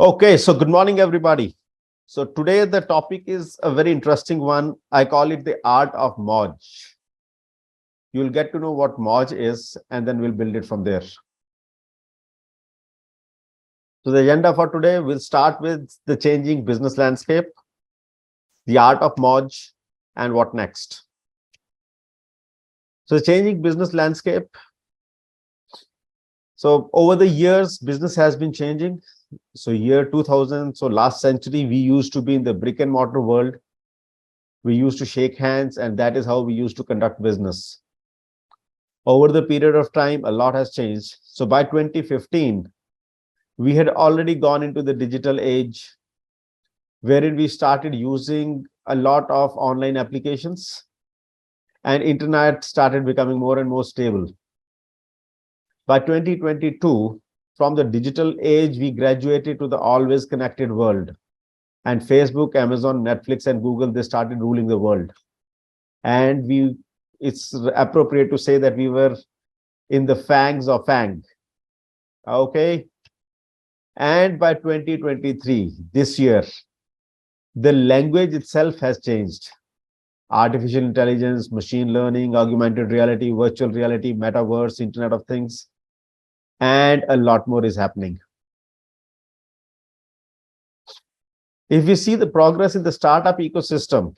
Okay, so good morning, everybody. So today the topic is a very interesting one. I call it the art of MAUJ. You'll get to know what MAUJ is, and then we'll build it from there. So the agenda for today, we'll start with the changing business landscape, the art of MAUJ, and what next. So the changing business landscape. So over the years, business has been changing. So year 2000, so last century, we used to be in the brick and mortar world. We used to shake hands, and that is how we used to conduct business. Over the period of time, a lot has changed. So by 2015, we had already gone into the digital age, wherein we started using a lot of online applications, and internet started becoming more and more stable. By 2022, from the digital age, we graduated to the always connected world. And Facebook, Amazon, Netflix, and Google, they started ruling the world. And it's appropriate to say that we were in the fangs of FANG. Okay. And by 2023, this year, the language itself has changed. Artificial intelligence, machine learning, augmented reality, virtual reality, metaverse, Internet of Things, and a lot more is happening. If we see the progress in the startup ecosystem,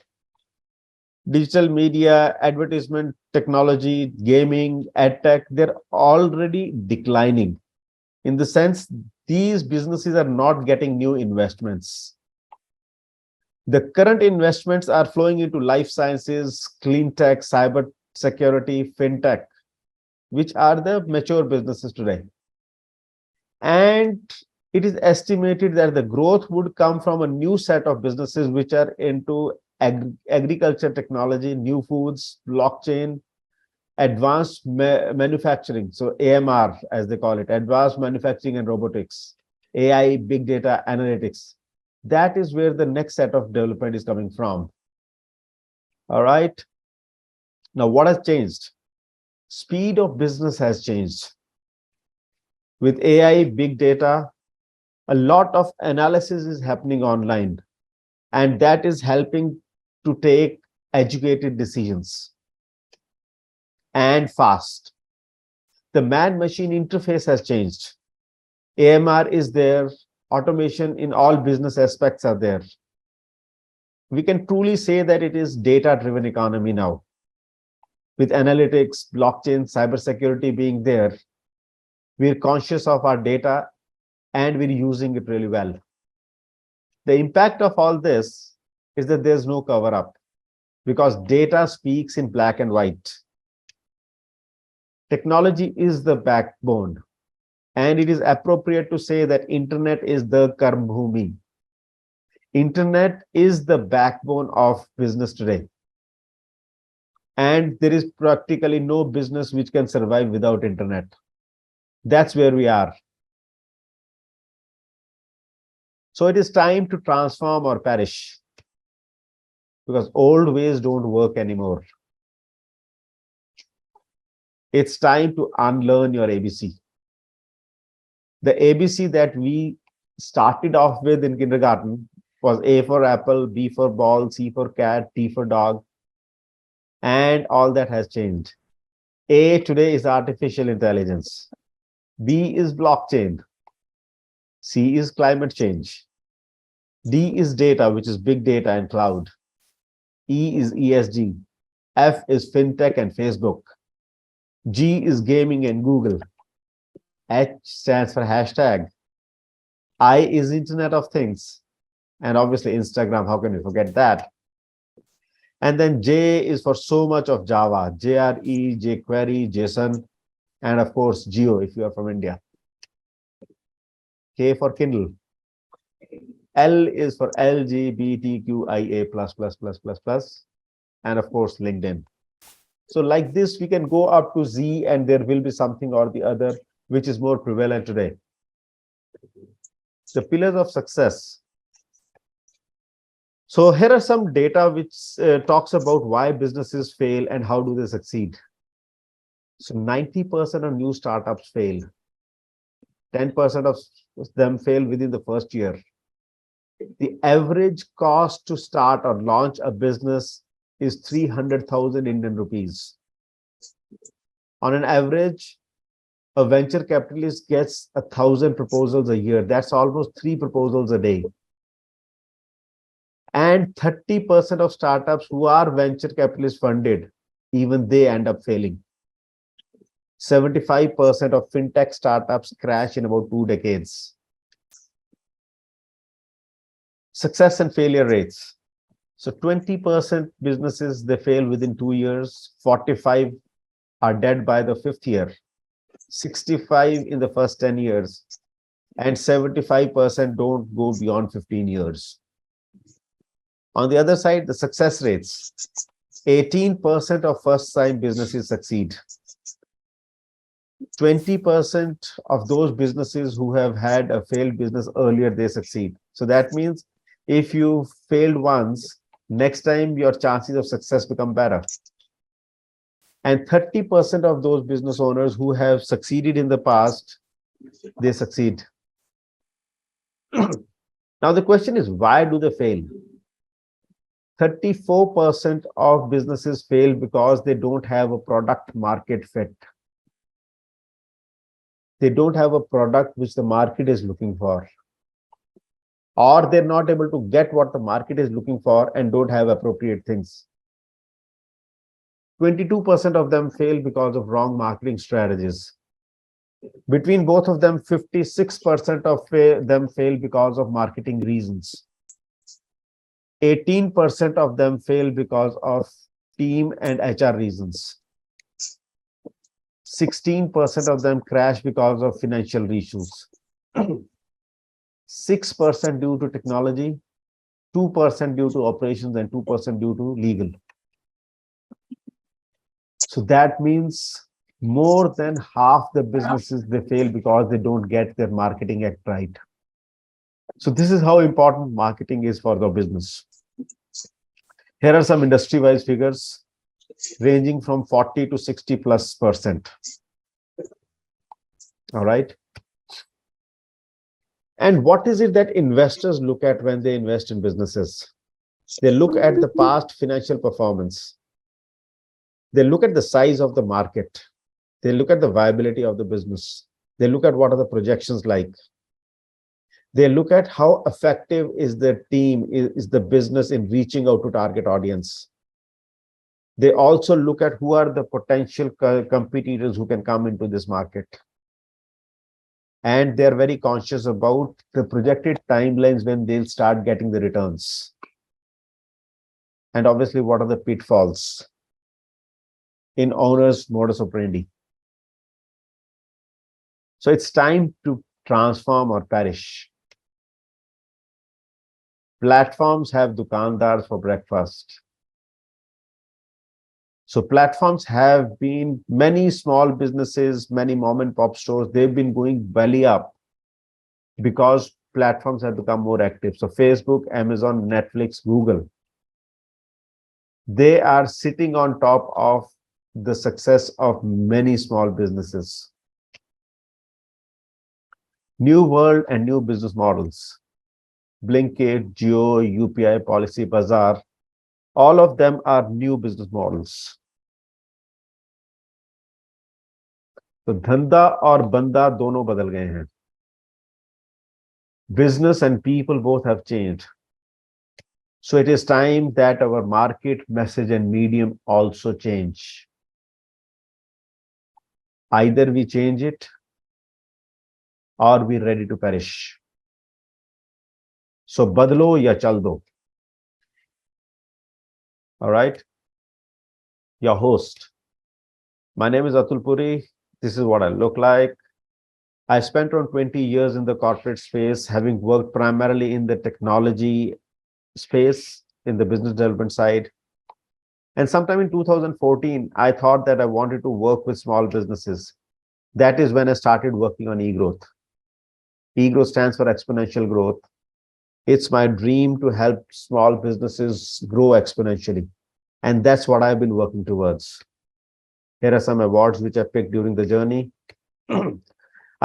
digital media, advertisement, technology, gaming, edtech, they're already declining. In the sense, these businesses are not getting new investments. The current investments are flowing into life sciences, clean tech, cyber security, fintech, which are the mature businesses today. And it is estimated that the growth would come from a new set of businesses which are into agriculture technology, new foods, blockchain, advanced manufacturing. So AMR, as they call it, advanced manufacturing and robotics, AI, big data, analytics. That is where the next set of development is coming from. All right. Now, what has changed? Speed of business has changed. With AI, big data, a lot of analysis is happening online, and that is helping to take educated decisions and fast. The man-machine interface has changed. AMR is there. Automation in all business aspects are there. We can truly say that it is data-driven economy now. With analytics, blockchain, cybersecurity being there, we're conscious of our data and we're using it really well. The impact of all this is that there's no cover-up because data speaks in black and white. Technology is the backbone, and it is appropriate to say that internet is the karma bhumi. Internet is the backbone of business today. And there is practically no business which can survive without internet. That's where we are. So it is time to transform or perish, because old ways don't work anymore. It's time to unlearn your ABC. The ABC that we started off with in kindergarten was A for apple, B for ball, C for cat, T for dog, and all that has changed. A today is artificial intelligence. B is blockchain. C is climate change. D is data, which is big data and cloud. E is ESG. F is fintech and Facebook. G is gaming and Google. H stands for hashtag. I is Internet of Things. And obviously Instagram, how can we forget that? And then J is for so much of Java, JRE, jQuery, JSON, and of course, Geo, if you are from India. K for Kindle. L is for LGBTQIA+++++, and of course, LinkedIn. So like this, we can go up to Z, and there will be something or the other which is more prevalent today. The pillars of success. So here are some data which talks about why businesses fail and how do they succeed. So 90% of new startups fail. 10% of them fail within the first year. The average cost to start or launch a business is 300,000 Indian rupees. On an average, a venture capitalist gets 1,000 proposals a year. That's almost 3 proposals a day. And 30% of startups who are venture capitalist funded, even they end up failing. 75% of fintech startups crash in about 2 decades. Success and failure rates. So 20% businesses, they fail within 2 years, 45 are dead by the 5th year, 65 in the first 10 years, and 75% don't go beyond 15 years. On the other side, the success rates. 18% of first-time businesses succeed. 20% of those businesses who have had a failed business earlier, they succeed. So that means if you failed once, next time your chances of success become better. And 30% of those business owners who have succeeded in the past, they succeed. Now the question is, why do they fail? 34% of businesses fail because they don't have a product market fit. They don't have a product which the market is looking for, or they're not able to get what the market is looking for and don't have appropriate things. 22% of them fail because of wrong marketing strategies. Between both of them, 56% of them fail because of marketing reasons. 18% of them fail because of team and HR reasons. 16% of them crash because of financial issues. 6% due to technology, 2% due to operations, and 2% due to legal. So that means more than half the businesses, they fail because they don't get their marketing act right. So this is how important marketing is for the business. Here are some industry-wise figures ranging from 40 to 60+%. All right. And what is it that investors look at when they invest in businesses? They look at the past financial performance. They look at the size of the market. They look at the viability of the business. They look at what are the projections like. They look at how effective is the team, is the business in reaching out to target audience. They also look at who are the potential competitors who can come into this market. And they're very conscious about the projected timelines when they'll start getting the returns. And obviously, what are the pitfalls in owners' modus operandi? So it's time to transform or perish. Platforms have dukandars for breakfast. So platforms have been many small businesses, many mom and pop stores, they've been going belly up because platforms have become more active. So Facebook, Amazon, Netflix, Google, they are sitting on top of the success of many small businesses. New world and new business models. Blinkit, Jio, UPI, Policy Bazaar, all of them are new business models. तो धंधा और बंदा दोनों बदल गए हैं. Business and people both have changed. So it is time that our market, message, and medium also change. Either we change it or we're ready to perish. So badlo ya chal do. All right. Your host. My name is Atul Puri. This is what I look like. I spent around 20 years in the corporate space, having worked primarily in the technology space, in the business development side. And sometime in 2014, I thought that I wanted to work with small businesses. That is when I started working on eGrowth. eGrowth stands for exponential growth. It's my dream to help small businesses grow exponentially. And that's what I've been working towards. Here are some awards which I picked during the journey.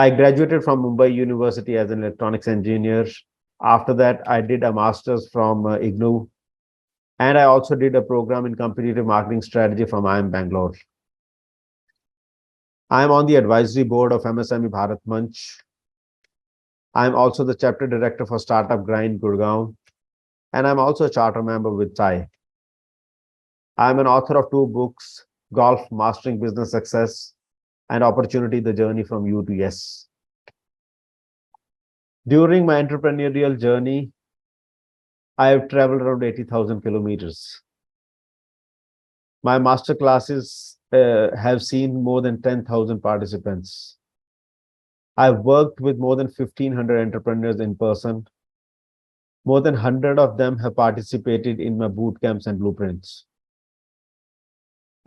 I graduated from Mumbai University as an electronics engineer. After that, I did a master's from IGNOU, and I also did a program in competitive marketing strategy from IIM Bangalore. I am on the advisory board of MSME Bharat Manch. I am also the chapter director for Startup Grind Gurgaon, and I'm also a charter member with TIE. I'm an author of 2 books, Golf Mastering Business Success and Opportunity, The Journey from U to Yes. During my entrepreneurial journey, I have traveled around 80,000 kilometers. My master classes have seen more than 10,000 participants. I've worked with more than 1,500 entrepreneurs in person. More than 100 of them have participated in my boot camps and blueprints.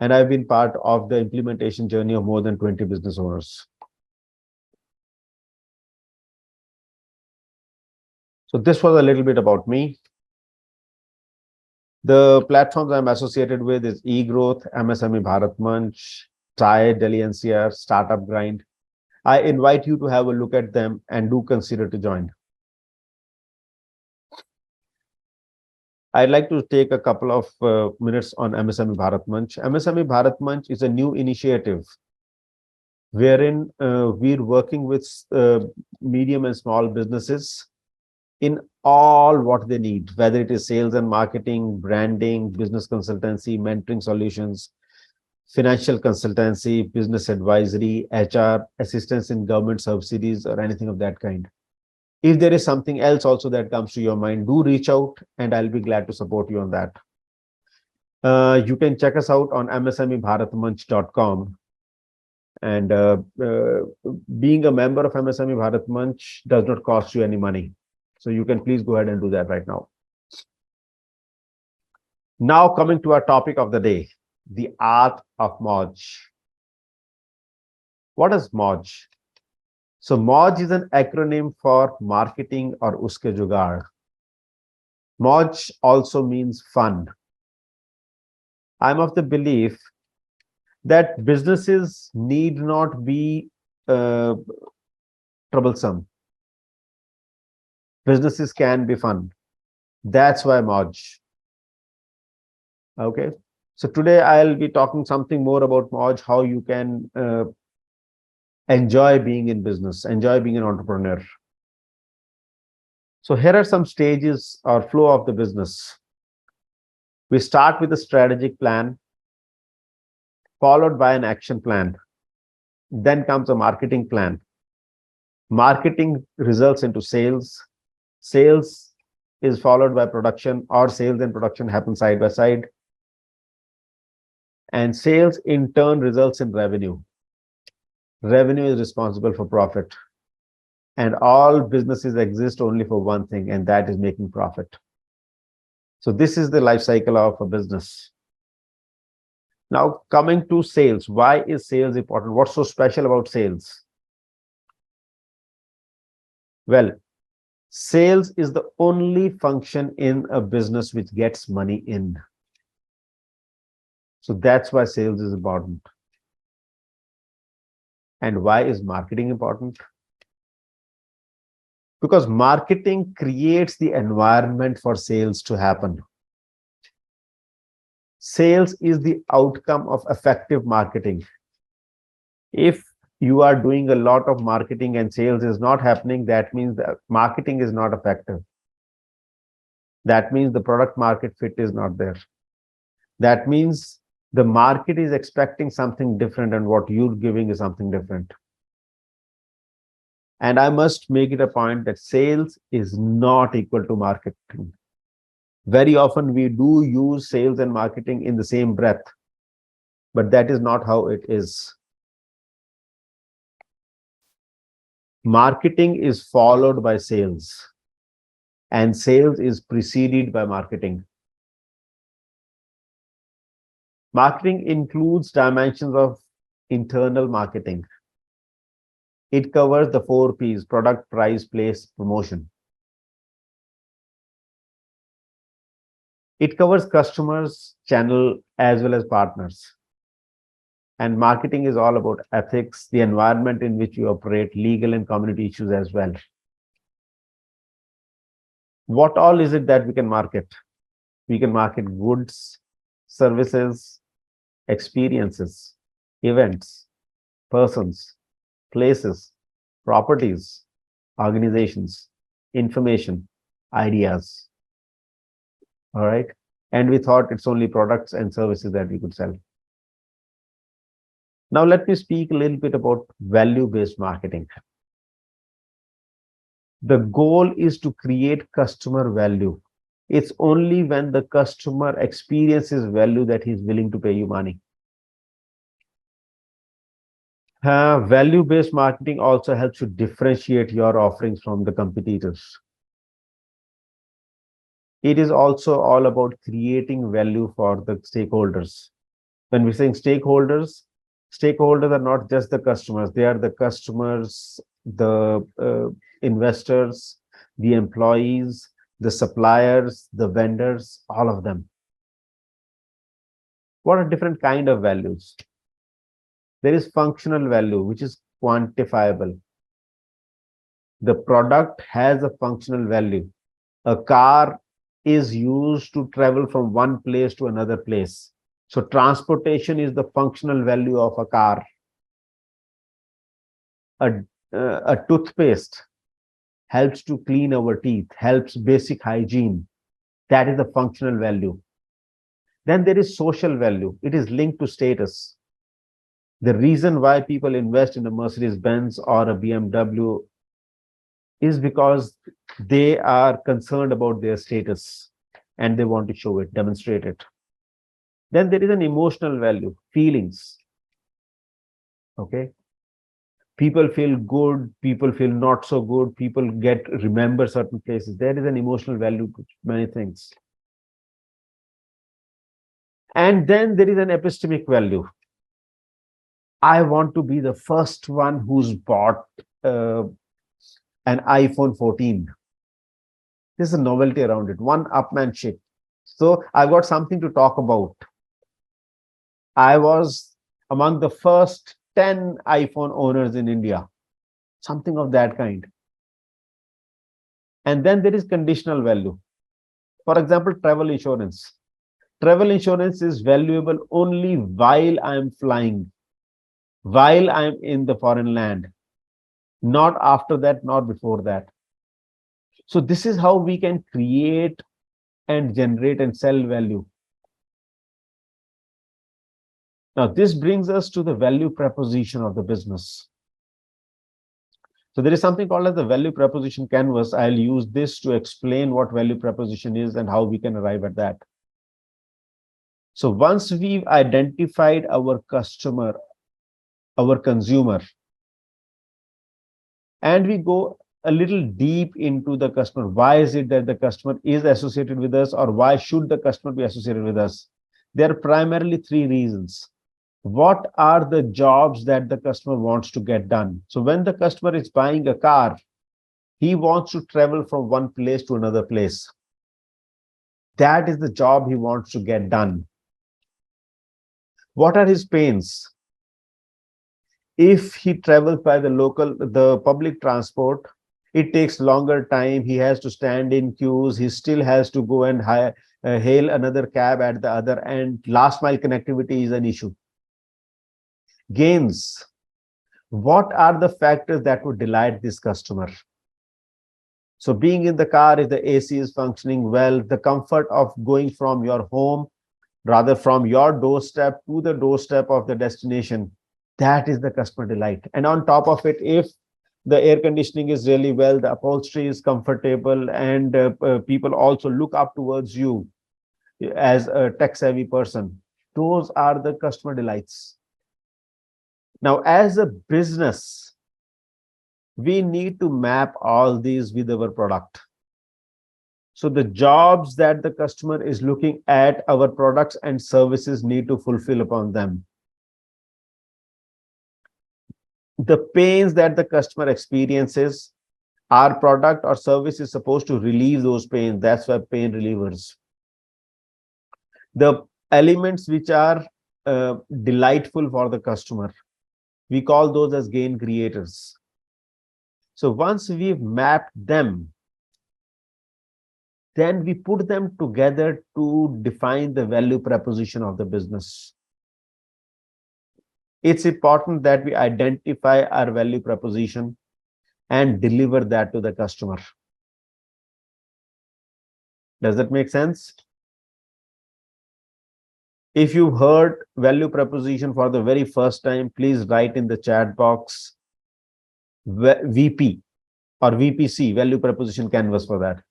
And I've been part of the implementation journey of more than 20 business owners. So this was a little bit about me. The platforms I'm associated with is eGrowth, MSME Bharat Manch, TIE, Delhi NCR, Startup Grind. I invite you to have a look at them and do consider to join. I'd like to take a couple of minutes on MSME Bharat Manch. MSME Bharat Manch is a new initiative wherein we're working with medium and small businesses in all what they need, whether it is sales and marketing, branding, business consultancy, mentoring solutions, financial consultancy, business advisory, HR, assistance in government subsidies, or anything of that kind. If there is something else also that comes to your mind, do reach out and I'll be glad to support you on that. You can check us out on msmebharatmanch.com. And being a member of MSME Bharat Manch does not cost you any money. So you can please go ahead and do that right now. Now coming to our topic of the day, the art of MAUJ. What is MAUJ? So MAUJ is an acronym for marketing or Uske Jugaad. MAUJ also means fun. I'm of the belief that businesses need not be troublesome. Businesses can be fun. That's why MAUJ. Okay. So today I'll be talking something more about MAUJ, how you can enjoy being in business, enjoy being an entrepreneur. So here are some stages or flow of the business. We start with a strategic plan, followed by an action plan. Then comes a marketing plan. Marketing results into sales. Sales is followed by production, or sales and production happen side by side. And sales in turn results in revenue. Revenue is responsible for profit. And all businesses exist only for one thing, and that is making profit. So this is the life cycle of a business. Now coming to sales, why is sales important? What's so special about sales? Well, sales is the only function in a business which gets money in. So that's why sales is important. And why is marketing important? Because marketing creates the environment for sales to happen. Sales is the outcome of effective marketing. If you are doing a lot of marketing and sales is not happening, that means that marketing is not effective. That means the product market fit is not there. That means the market is expecting something different and what you're giving is something different. And I must make it a point that sales is not equal to marketing. Very often we do use sales and marketing in the same breath, but that is not how it is. Marketing is followed by sales, and sales is preceded by marketing. Marketing includes dimensions of internal marketing. It covers the 4 P's: product, price, place, promotion. It covers customers, channel, as well as partners. And marketing is all about ethics, the environment in which you operate, legal and community issues as well. What all is it that we can market? We can market goods, services, experiences, events, persons, places, properties, organizations, information, ideas. All right. And we thought it's only products and services that we could sell. Now, let me speak a little bit about value-based marketing. The goal is to create customer value. It's only when the customer experiences value that he's willing to pay you money. Value-based marketing also helps you differentiate your offerings from the competitors. It is also all about creating value for the stakeholders. When we're saying stakeholders, stakeholders are not just the customers. They are the customers, the investors, the employees, the suppliers, the vendors, all of them. What are different kind of values? There is functional value, which is quantifiable. The product has a functional value. A car is used to travel from one place to another place. So transportation is the functional value of a car. A toothpaste helps to clean our teeth, helps basic hygiene. That is the functional value. Then there is social value. It is linked to status. The reason why people invest in a Mercedes-Benz or a BMW is because they are concerned about their status and they want to show it, demonstrate it. Then there is an emotional value, feelings. Okay. People feel good, people feel not so good, people remember certain places. There is an emotional value to many things. And then there is an epistemic value. I want to be the first one who's bought an iPhone 14. There's a novelty around it, one-upmanship. So I've got something to talk about. I was among the first 10 iPhone owners in India, something of that kind. And then there is conditional value. For example, travel insurance. Travel insurance is valuable only while I am flying, while I am in the foreign land, not after that, not before that. So this is how we can create and generate and sell value. Now, this brings us to the value proposition of the business. So there is something called as the value proposition canvas. I'll use this to explain what value proposition is and how we can arrive at that. So once we've identified our customer, our consumer, and we go a little deep into the customer, why is it that the customer is associated with us, or why should the customer be associated with us? There are primarily three reasons. What are the jobs that the customer wants to get done? So when the customer is buying a car, he wants to travel from one place to another place. That is the job he wants to get done. What are his pains? If he travels by the public transport, it takes longer time. He has to stand in queues. He still has to go and hail another cab at the other end. Last mile connectivity is an issue. Gains. What are the factors that would delight this customer? So being in the car, if the AC is functioning well, the comfort of going from your home, rather from your doorstep to the doorstep of the destination, that is the customer delight. And on top of it, if the air conditioning is really well, the upholstery is comfortable, and people also look up towards you as a tech-savvy person, those are the customer delights. Now, as a business, we need to map all these with our product. So the jobs that the customer is looking at, our products and services need to fulfill upon them. The pains that the customer experiences, our product or service is supposed to relieve those pains. That's why pain relievers. The elements which are delightful for the customer. We call those as gain creators. So once we've mapped them, then we put them together to define the value proposition of the business. It's important that we identify our value proposition and deliver that to the customer. Does that make sense? If you heard value proposition for the very first time, please write in the chat box VP or VPC, value proposition canvas, for that.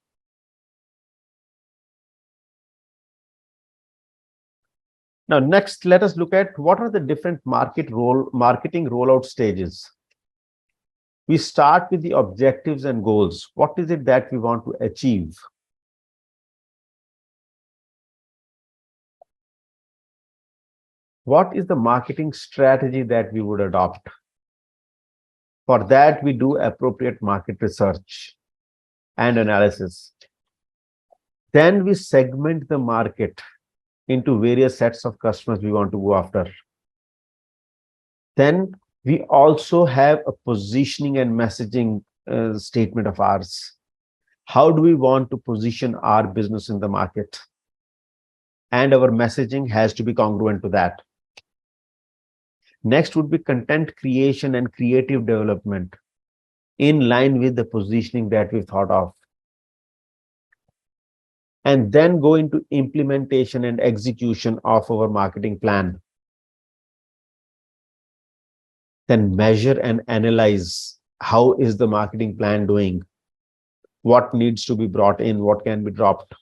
Now, next, let us look at what are the different marketing rollout stages. We start with the objectives and goals. What is it that we want to achieve? What is the marketing strategy that we would adopt? For that, we do appropriate market research and analysis. Then we segment the market into various sets of customers we want to go after. Then we also have a positioning and messaging statement of ours. How do we want to position our business in the market? And our messaging has to be congruent to that. Next would be content creation and creative development in line with the positioning that we've thought of. And then go into implementation and execution of our marketing plan. Then measure and analyze how is the marketing plan doing, what needs to be brought in, what can be dropped.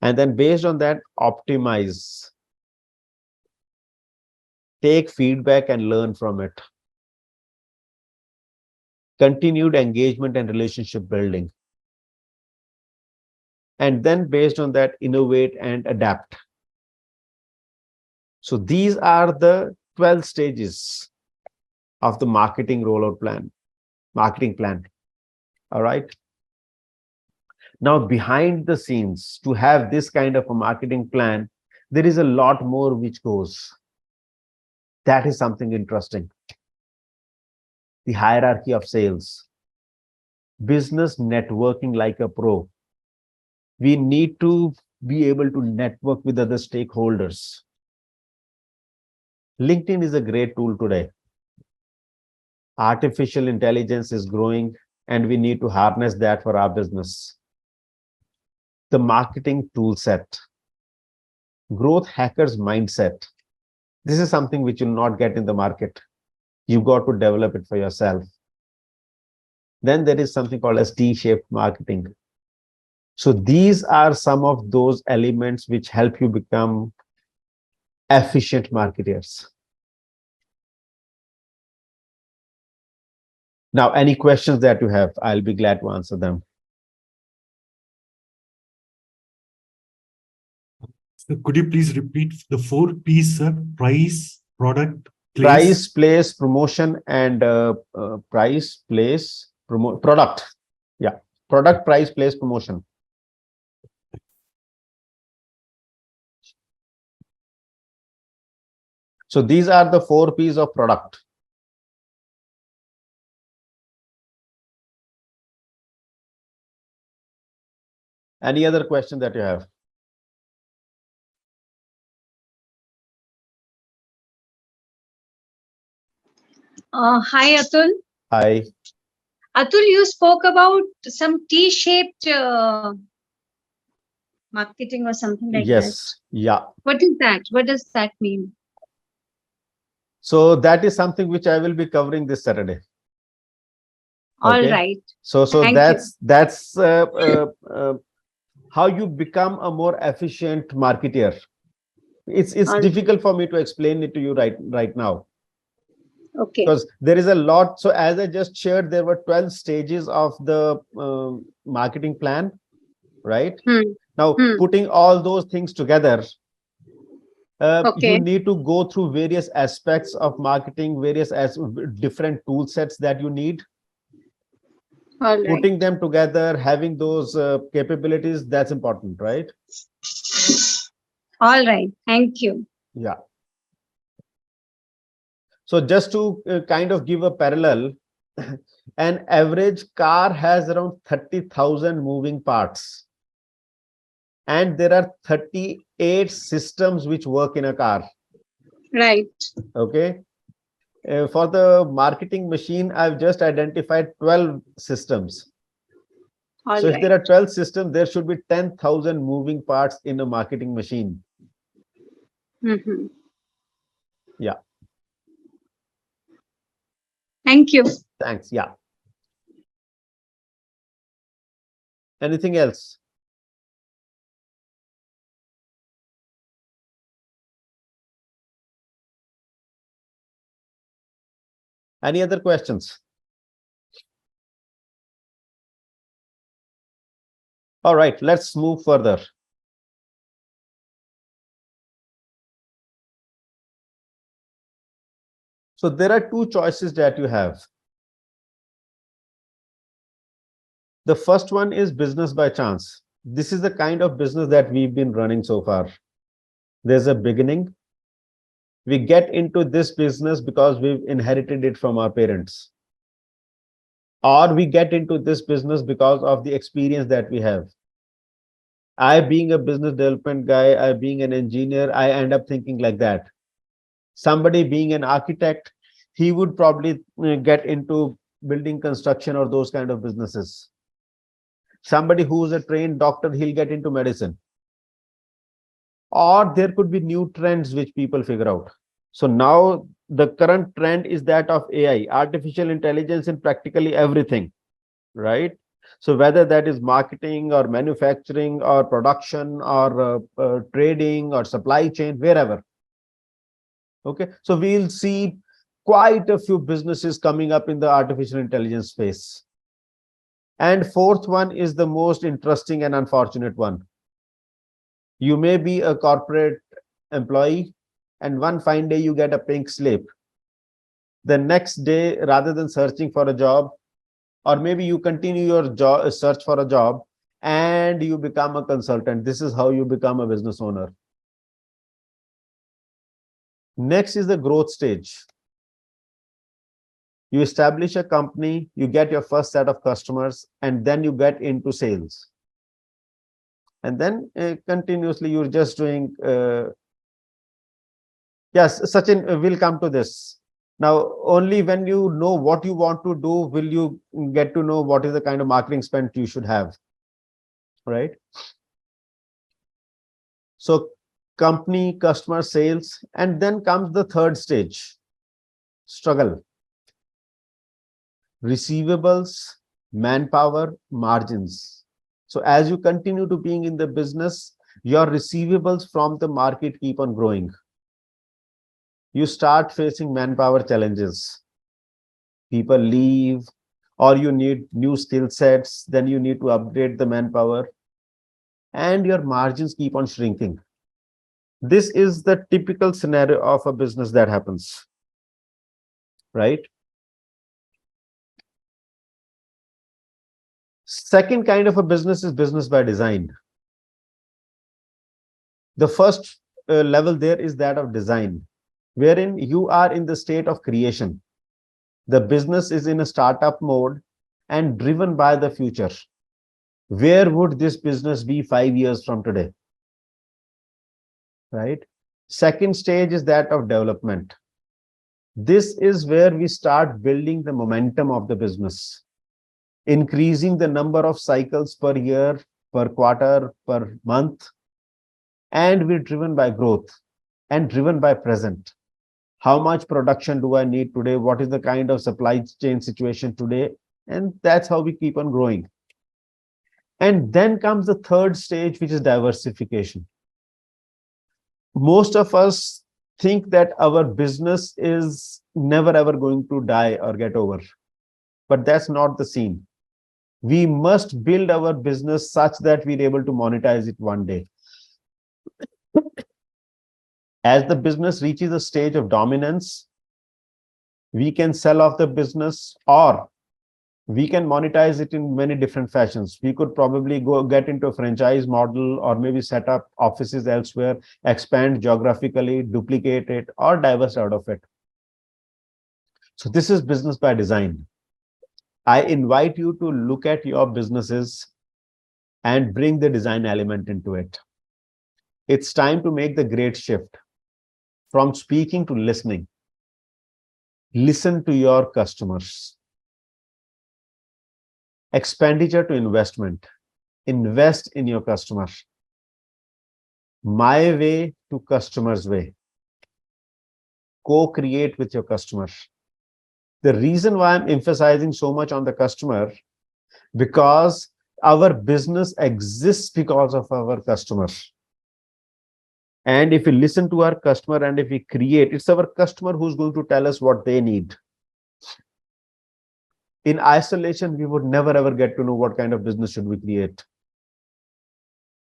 And then based on that, optimize, take feedback and learn from it. Continued engagement and relationship building. And then based on that, innovate and adapt. So these are the 12 stages of the marketing rollout plan, marketing plan. All right. Now, behind the scenes, to have this kind of a marketing plan, there is a lot more which goes. That is something interesting. The hierarchy of sales, business networking like a pro. We need to be able to network with other stakeholders. LinkedIn is a great tool today. Artificial intelligence is growing, and we need to harness that for our business. The marketing tool set, growth hackers mindset. This is something which you'll not get in the market. You've got to develop it for yourself. Then there is something called as T-shaped marketing. So these are some of those elements which help you become efficient marketers. Now, any questions that you have, I'll be glad to answer them. So could you please repeat the 4 P's, sir? Price, product, place? Price, place, promotion, and price, place, product. Yeah, product, price, place, promotion. So these are the 4 P's of product. Any other question that you have? Hi, Atul. Hi. Atul, you spoke about some T-shaped marketing or something like that. Yes. Yeah. What is that? What does that mean? So that is something which I will be covering this Saturday. All right. So that's how you become a more efficient marketer. It's difficult for me to explain it to you right now. Okay. Because there is a lot. So as I just shared, there were 12 stages of the marketing plan, right? Now, putting all those things together, you need to go through various aspects of marketing, various different tool sets that you need. All right. Putting them together, having those capabilities, that's important, right? All right. Thank you. Yeah. So just to kind of give a parallel, an average car has around 30,000 moving parts. And there are 38 systems which work in a car. Right. Okay. For the marketing machine, I've just identified 12 systems. All So if right. there are 12 systems, there should be 10,000 moving parts in a marketing machine. Mm-hmm. Yeah. Thank you. Thanks. Yeah. Anything else? Any other questions? All right, let's move further. So there are two choices that you have. The first one is business by chance. This is the kind of business that we've been running so far. There's a beginning. We get into this business because we've inherited it from our parents. Or we get into this business because of the experience that we have. I, being a business development guy, I being an engineer, I end up thinking like that. Somebody being an architect, he would probably get into building construction or those kind of businesses. Somebody who's a trained doctor, he'll get into medicine. Or there could be new trends which people figure out. So now the current trend is that of AI, artificial intelligence in practically everything, right? So whether that is marketing or manufacturing or production or trading or supply chain, wherever. Okay, so we'll see quite a few businesses coming up in the artificial intelligence space. And fourth one is the most interesting and unfortunate one. You may be a corporate employee, and one fine day you get a pink slip. The next day, rather than searching for a job, or maybe you continue your job search for a job and you become a consultant. This is how you become a business owner. Next is the growth stage. You establish a company, you get your first set of customers, and then you get into sales. And then continuously you're just doing, yes, Sachin, we'll come to this. Now, only when you know what you want to do, will you get to know what is the kind of marketing spend you should have, right? So company, customer, sales, and then comes the third stage, struggle. Receivables, manpower, margins. So as you continue to being in the business, your receivables from the market keep on growing. You start facing manpower challenges. People leave, or you need new skill sets, then you need to upgrade the manpower, and your margins keep on shrinking. This is the typical scenario of a business that happens, right? Second kind of a business is business by design. The first level there is that of design, wherein you are in the state of creation. The business is in a startup mode and driven by the future. Where would this business be 5 years from today? Right? Second stage is that of development. This is where we start building the momentum of the business, increasing the number of cycles per year, per quarter, per month, and we're driven by growth and driven by present. How much production do I need today? What is the kind of supply chain situation today? And that's how we keep on growing. And then comes the third stage, which is diversification. Most of us think that our business is never ever going to die or get over, but that's not the scene. We must build our business such that we're able to monetize it one day. As the business reaches a stage of dominance, we can sell off the business, or We can monetize it in many different fashions. We could probably go get into a franchise model, or maybe set up offices elsewhere, expand geographically, duplicate it, or divest out of it. So this is business by design. I invite you to look at your businesses and bring the design element into it. It's time to make the great shift from speaking to listening. Listen to your customers. Expenditure to investment. Invest in your customers. My way to customer's way. Co-create with your customers. The reason why I'm emphasizing so much on the customer, because our business exists because of our customers. And if we listen to our customer and if we create, it's our customer who's going to tell us what they need. In isolation, we would never ever get to know what kind of business should we create.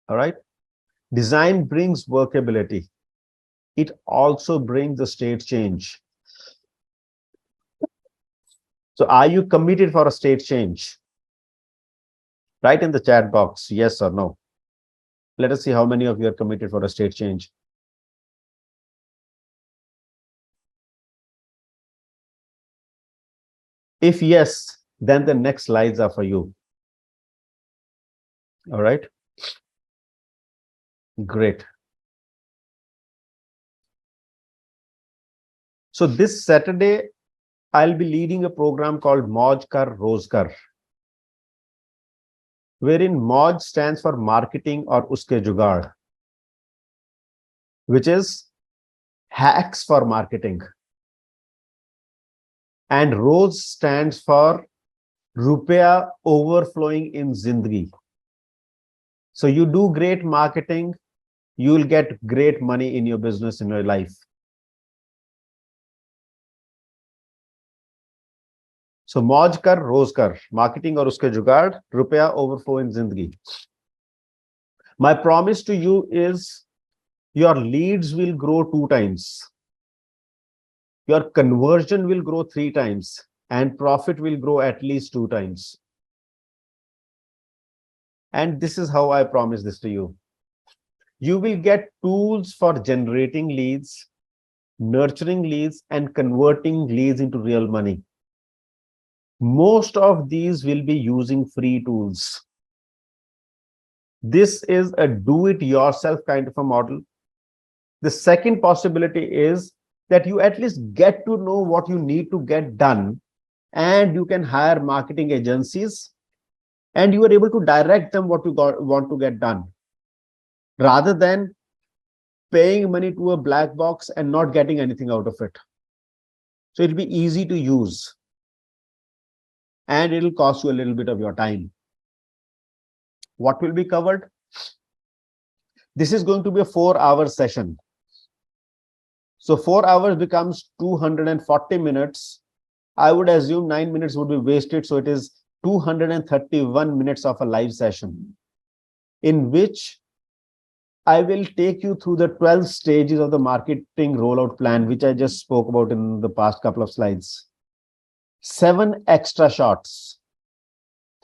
All right. Design brings workability. It also brings the state change. So are you committed for a state change? Write in the chat box, yes or no. Let us see how many of you are committed for a state change. If yes, then the next slides are for you. All right. Great. So this Saturday, I'll be leading a program called MAUJ Kar Rozgar, wherein MAUJ stands for marketing or Uske Jugaad, which is hacks for marketing. And Roz stands for Rupaya overflowing in Zindagi. So you do great marketing, you will get great money in your business, in your life. So मौज कर रोज कर, marketing और उसके जुगाड़, रुपया overflow in जिंदगी. My promise to you is your leads will grow 2 times. Your conversion will grow 3 times and profit will grow at least 2 times. And this is how I promise this to you. You will get tools for generating leads, nurturing leads, and converting leads into real money. Most of these will be using free tools. This is a do-it-yourself kind of a model. The second possibility is that you at least get to know what you need to get done, and you can hire marketing agencies and you are able to direct them what you want to get done, rather than paying money to a black box and not getting anything out of it. So it'll be easy to use and it'll cost you a little bit of your time. What will be covered? This is going to be a 4-hour session. So 4 hours becomes 240 minutes. I would assume 9 minutes would be wasted. So it is 231 minutes of a live session, in which I will take you through the 12 stages of the marketing rollout plan, which I just spoke about in the past couple of slides. 7 extra shots,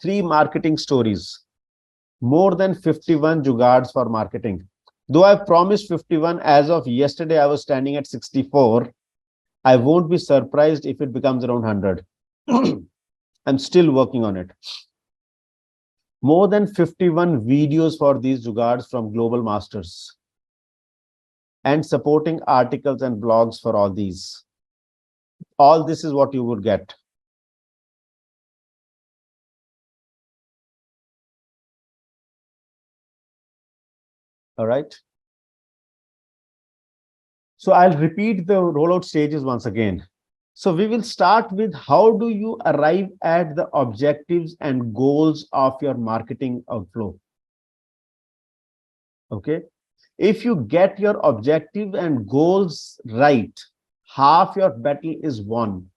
3 marketing stories, more than 51 jugaads for marketing. Though I promised 51, as of yesterday, I was standing at 64. I won't be surprised if it becomes around 100. I'm still working on it. More than 51 videos for these jugaads from global masters, and supporting articles and blogs for all these. All this is what you would get. All right. So I'll repeat the rollout stages once again. So we will start with how do you arrive at the objectives and goals of your marketing outflow. Okay. If you get your objective and goals right, half your battle is won.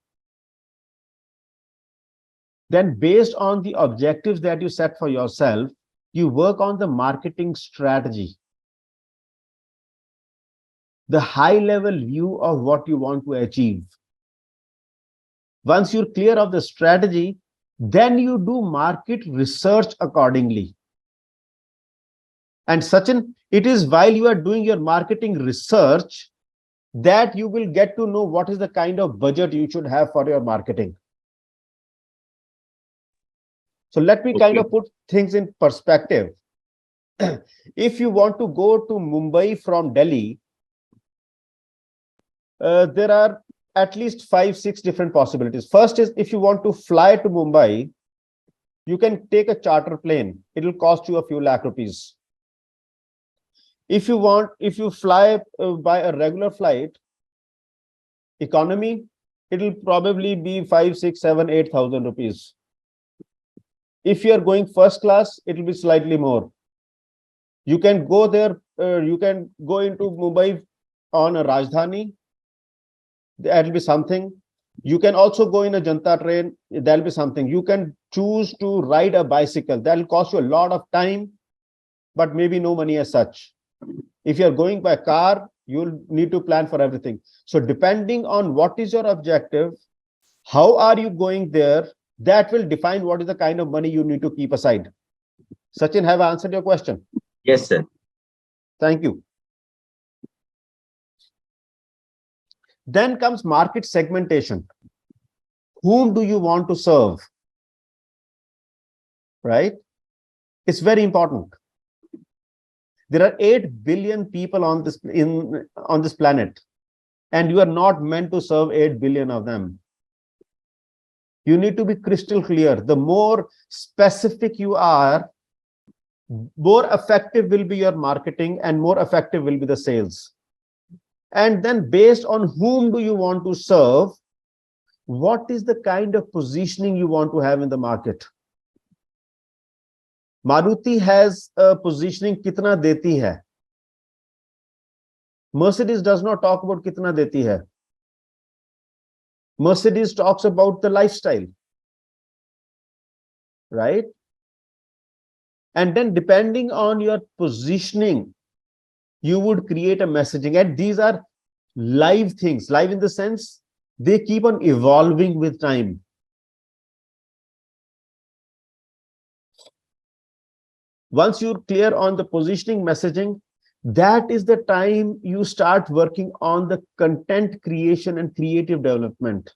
Then based on the objectives that you set for yourself, you work on the marketing strategy, the high level view of what you want to achieve. Once you're clear of the strategy, Then you do market research accordingly. And Sachin, it is while you are doing your marketing research that you will get to know what is the kind of budget you should have for your marketing. So let me kind of put things in perspective. If you want to go to Mumbai from Delhi, there are at least 5-6 different possibilities. First is, if you want to fly to Mumbai, you can take a charter plane. It will cost you a few lakh rupees. If you fly by a regular flight, economy, it will probably be 5, 6, 7, 8,000 rupees. If you are going first class, it will be slightly more. You can go there, you can go into Mumbai on a Rajdhani, that will be something. You can also go in a Janta train, that will be something. You can choose to ride a bicycle, that will cost you a lot of time, but maybe no money as such. If you're going by car, you'll need to plan for everything. So depending on what is your objective, how are you going there, that will define what is the kind of money you need to keep aside. Sachin, have I answered your question? Yes, sir. Thank you. Then comes market segmentation. Whom do you want to serve? Right? It's very important. There are 8 billion people on this planet, and you are not meant to serve 8 billion of them. You need to be crystal clear. The more specific you are, more effective will be your marketing and more effective will be the sales. And then based on whom do you want to serve, what is the kind of positioning you want to have in the market? Maruti has a positioning kitna deti hai. Mercedes does not talk about kitna deti hai. Mercedes talks about the lifestyle, right? And then depending on your positioning, you would create a messaging. And these are live things, live in the sense they keep on evolving with time. Once you're clear on the positioning, messaging, that is the time you start working on the content creation and creative development.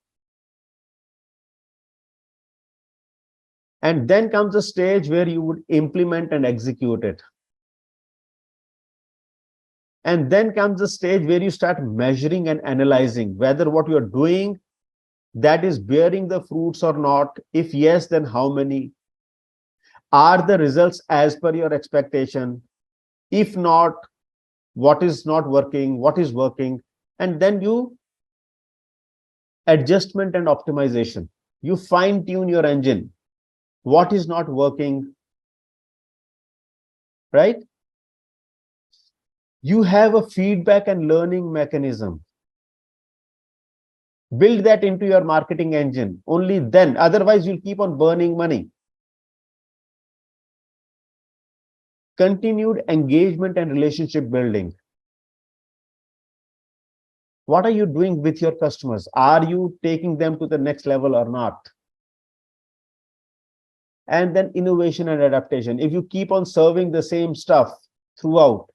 And then comes a stage where you would implement and execute it. And then comes a stage where you start measuring and analyzing whether what you're doing, that is bearing the fruits or not. If yes, then how many? Are the results as per your expectation? If not, what is not working? What is working? And then you adjustment and optimization. You fine tune your engine. What is not working, right? You have a feedback and learning mechanism. Build that into your marketing engine. Only then, otherwise you'll keep on burning money. Continued engagement and relationship building. What are you doing with your customers? Are you taking them to the next level or not? And then innovation and adaptation. If you keep on serving the same stuff throughout,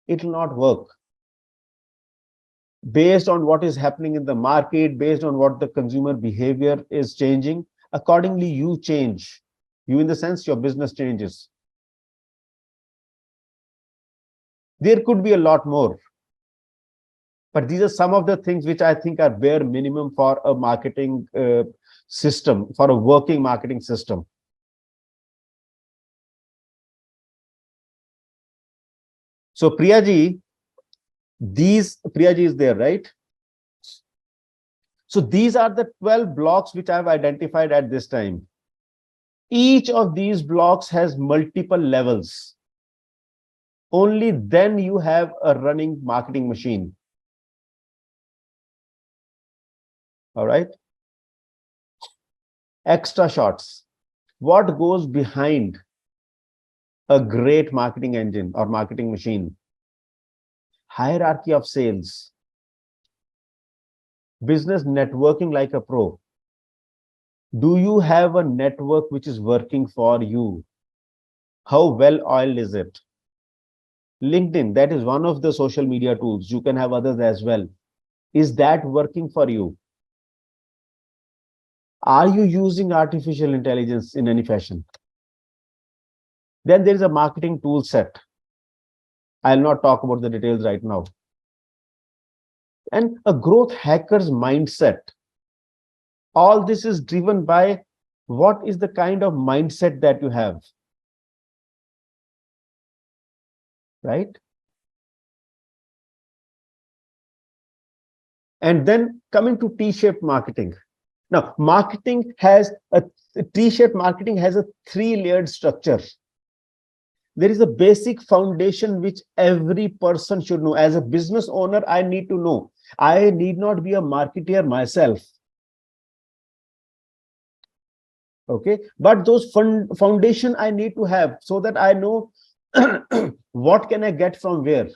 it will not work. Based on what is happening in the market, based on what the consumer behavior is changing, accordingly you change. You, in the sense, your business changes. There could be a lot more, but these are some of the things which I think are bare minimum for a marketing system, for a working marketing system. So Priyaji, Priyaji is there, right? So these are the 12 blocks which I've identified at this time. Each of these blocks has multiple levels. Only then you have a running marketing machine. All right. Extra shots. What goes behind a great marketing engine or marketing machine? Hierarchy of sales. Business networking like a pro. Do you have a network which is working for you? How well oiled is it? LinkedIn, that is one of the social media tools. You can have others as well. Is that working for you? Are you using artificial intelligence in any fashion? Then there is a marketing tool set. I'll not talk about the details right now. And a growth hacker's mindset. All this is driven by what is the kind of mindset that you have, right? And then coming to T-shaped marketing. Now, marketing has a T-shaped marketing has a three-layered structure. There is a basic foundation which every person should know. As a business owner, I need to know. I need not be a marketeer myself. Okay, but those foundation I need to have so that I know what can I get from where.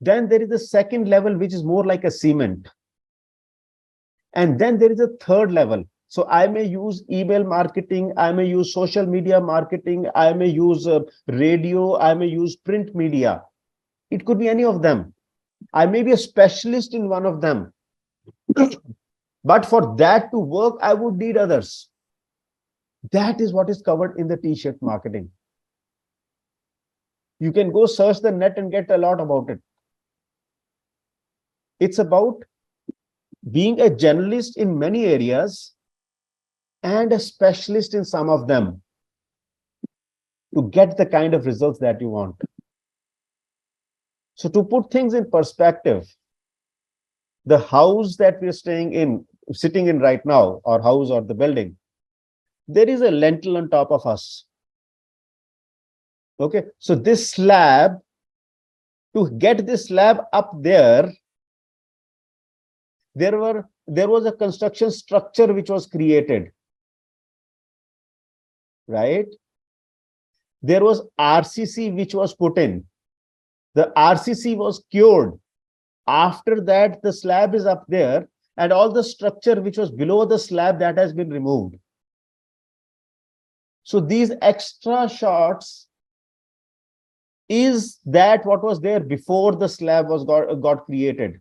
Then there is a second level, which is more like a cement. And then there is a third level. So I may use email marketing, I may use social media marketing, I may use radio, I may use print media. It could be any of them. I may be a specialist in one of them. But for that to work, I would need others. That is what is covered in the T-shirt marketing. You can go search the net and get a lot about it. It's about being a generalist in many areas and a specialist in some of them to get the kind of results that you want. So to put things in perspective, the house that we're sitting in right now, or house or the building, there is a lintel on top of us. Okay, so this slab, to get this slab up there, there was a construction structure which was created, right? There was RCC which was put in. The RCC was cured. After that, the slab is up there, and all the structure which was below the slab, that has been removed. So these extra shots is that what was there before the slab was got created.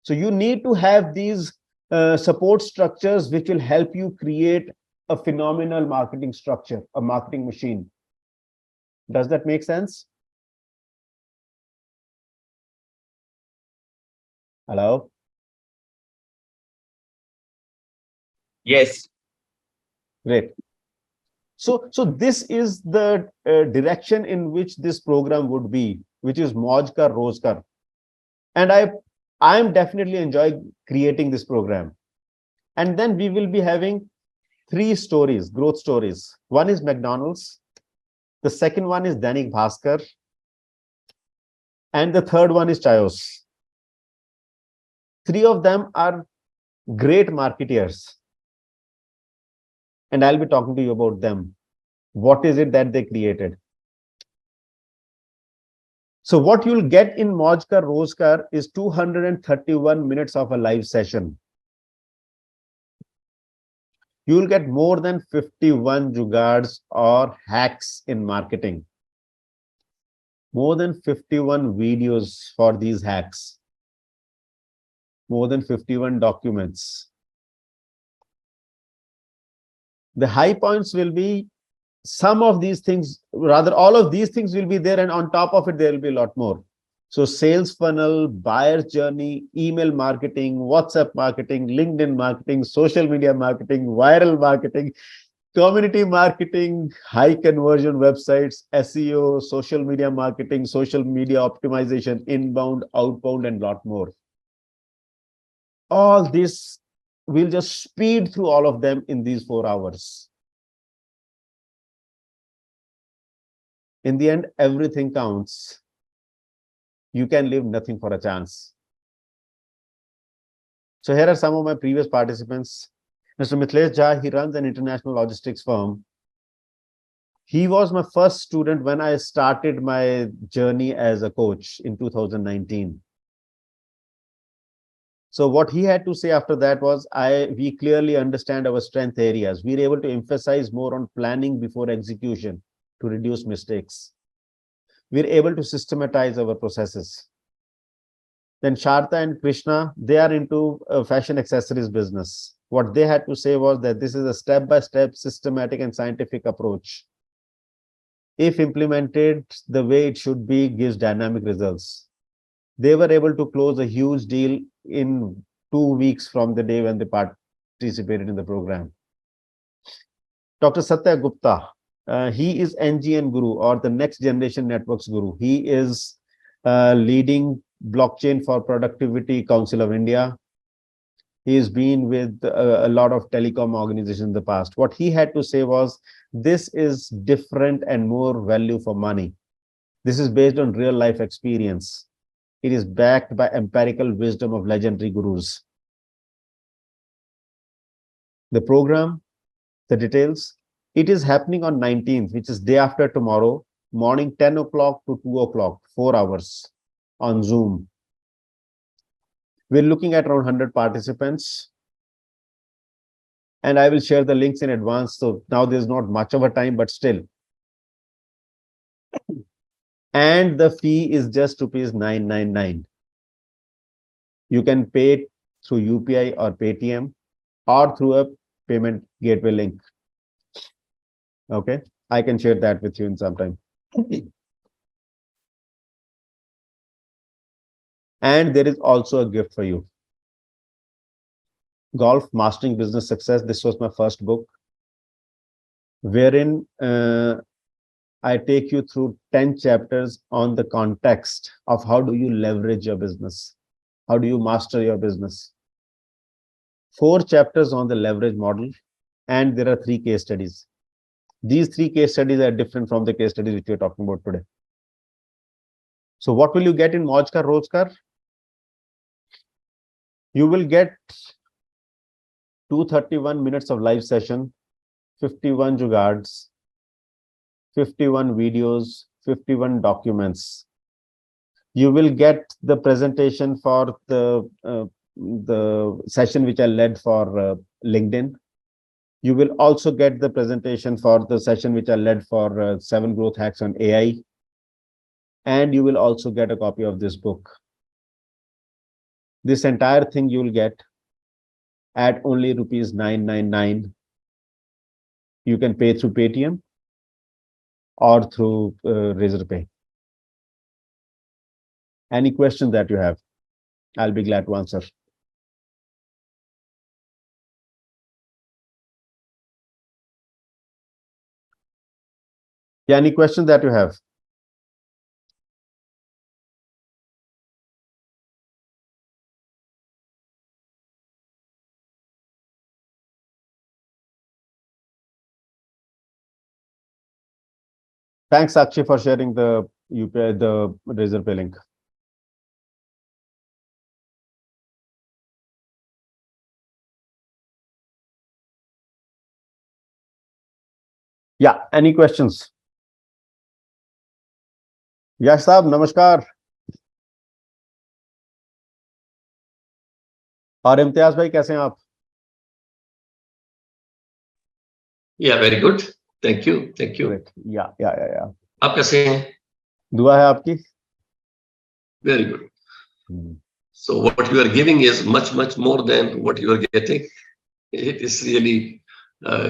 So you need to have these support structures which will help you create a phenomenal marketing structure, a marketing machine. Does that make sense? Hello? Yes. Great. So this is the direction in which this program would be, which is Mauje Kar Roz Kar. And I am definitely enjoying creating this program. And then we will be having 3 stories, growth stories. One is McDonald's. The second one is Dainik Bhaskar. And the third one is Chayos. 3 of them are great marketeers. And I'll be talking to you about them. What is it that they created? So what you'll get in Mauje Kar Roz Kar is 231 minutes of a live session. You will get more than 51 jugaads or hacks in marketing. More than 51 videos for these hacks. More than 51 documents. The high points will be some of these things, rather all of these things will be there, and on top of it, there will be a lot more. So sales funnel, buyer journey, email marketing, WhatsApp marketing, LinkedIn marketing, social media marketing, viral marketing, community marketing, high conversion websites, SEO, social media marketing, social media optimization, inbound, outbound, and lot more. All this, we'll just speed through all of them in these 4 hours. In the end, everything counts. You can leave nothing for a chance. So here are some of my previous participants. Mr. Mithlesh Jha, he runs an international logistics firm. He was my first student when I started my journey as a coach in 2019. So what he had to say after that was, we clearly understand our strength areas. We're able to emphasize more on planning before execution to reduce mistakes. We're able to systematize our processes. Then Sharda and Krishna, they are into fashion accessories business. What they had to say was that this is a step-by-step systematic and scientific approach. If implemented the way it should be, gives dynamic results. They were able to close a huge deal in 2 weeks from the day when they participated in the program. Dr. Satya Gupta, he is NGN Guru, or the next generation networks guru. He is leading Blockchain for Productivity Council of India. He has been with a lot of telecom organizations in the past. What he had to say was, this is different and more value for money. This is based on real life experience. It is backed by empirical wisdom of legendary gurus. The program, the details, it is happening on 19th, which is day after tomorrow, morning 10 o'clock to 2 o'clock, 4 hours on Zoom. We're looking at around 100 participants. And I will share the links in advance. So now there's not much of a time, but still. And the fee is just rupees 999. You can pay it through UPI or Paytm or through a payment gateway link. Okay, I can share that with you in some time. And there is also a gift for you. Golf Mastering Business Success. This was my first book, wherein I take you through 10 chapters on the context of how do you leverage your business? How do you master your business? 4 chapters on the leverage model, and there are 3 case studies. These 3 case studies are different from the case studies which we are talking about today. So what will you get in Mauje Ka Rozgar? You will get 231 minutes of live session, 51 Jugaads, 51 videos, 51 documents. You will get the presentation for the session which I led for LinkedIn. You will also get the presentation for the session which I led for 7 growth hacks on AI. And you will also get a copy of this book. This entire thing you will get at only rupees 999. You can pay through Paytm or through Razorpay. Any questions that you have, I'll be glad to answer. Yeah, any questions that you have? Thanks, Sakshi, for sharing the UPI, the Razorpay link. Yeah, any questions? Yash Saab, namaskar. और इम्तियाज भाई कैसे हैं आप? Yeah, very good. Thank you. Thank you. Great. Yeah. आप कैसे हैं? दुआ है आपकी. Very good. So what you are giving is much more than what you are getting. It is really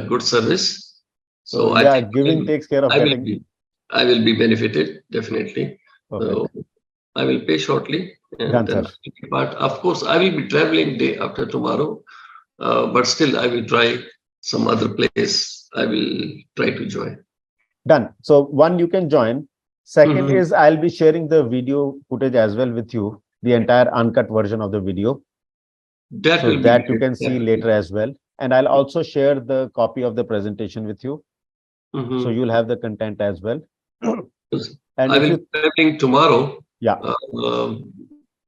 good service. So yeah, I think giving takes care of getting. I will be benefited definitely. Perfect. So I will pay shortly. And Done, then, sir. but of course, I will be traveling day after tomorrow. But still, I will try some other place. I will try to join. Done. So one, you can join. Second is I'll be sharing the video footage as well with you, the entire uncut version of the video. That so will that be you can see later as well. And I'll also share the copy of the presentation with you. So you'll have the content as well. And I will be traveling tomorrow. Yeah.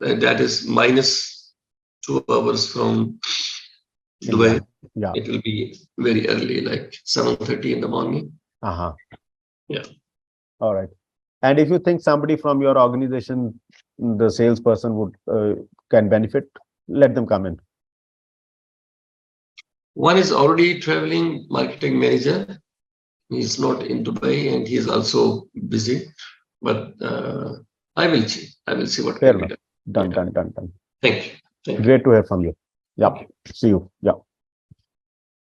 That is minus 2 hours from Dubai. Yeah. It will be very early, like 7:30 in the morning. Yeah. All right. And if you think somebody from your organization, the salesperson would can benefit, let them come in. One is already traveling marketing manager. He's not in Dubai and he is also busy. But I will see. I will see what Fair can be enough. done. Done. Thank you. Thank you. Great to hear from you. Yeah. See you. Yeah.